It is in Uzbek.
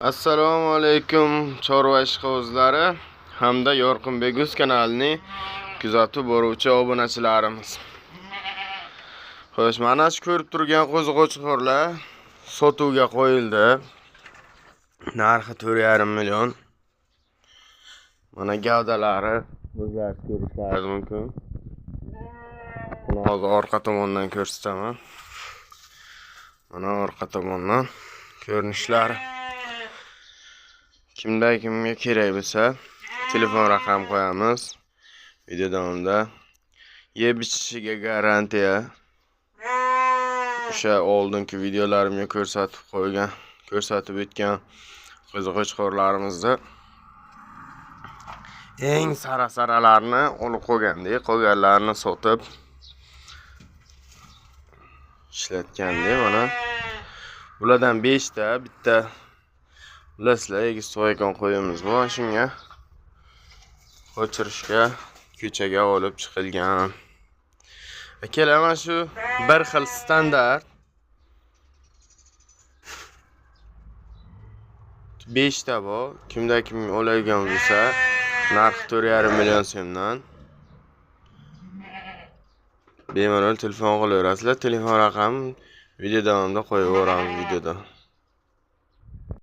Assalomu alaykum chorva ishqibozlari hamda Yorqinbek Uz kanalining kuzatib boruvchi obunachilarimiz. Xo'sh, mana shu ko'rib turgan qo'ziqo'chqorlar sotuvga qo'yildi. Narxi 4,5 million. Mana gavdalari o'zlari ko'rishingiz mumkin. Buni hozir orqa tomondan ko'rsataman. Mana orqa tomondan ko'rinishlari. Kimga kerak bo'lsa, telefon raqam qo'yamiz. Video davomida yeb ichishiga garantiya. O'sha oldingi videolarimga ko'rsatib o'tgan qo'ziqo'chqorlarimizni eng sara-saralarni olib qo'ygandek, qolganlarini sotib ishlatgandek. Mana bulardan 5 ta, bitta bilasizlar, egiz so'ygan qo'yimiz bor. Shunga qo'chirishga ko'chaga olib chiqilgan. Mana shu bir xil standart 5 ta bor. Kim oladigan bo'lsa, narxi 4,5 million so'mdan bemalol telefon qilaverasizlar. Telefon raqamini video davomida qo'yib yuboramiz videoda.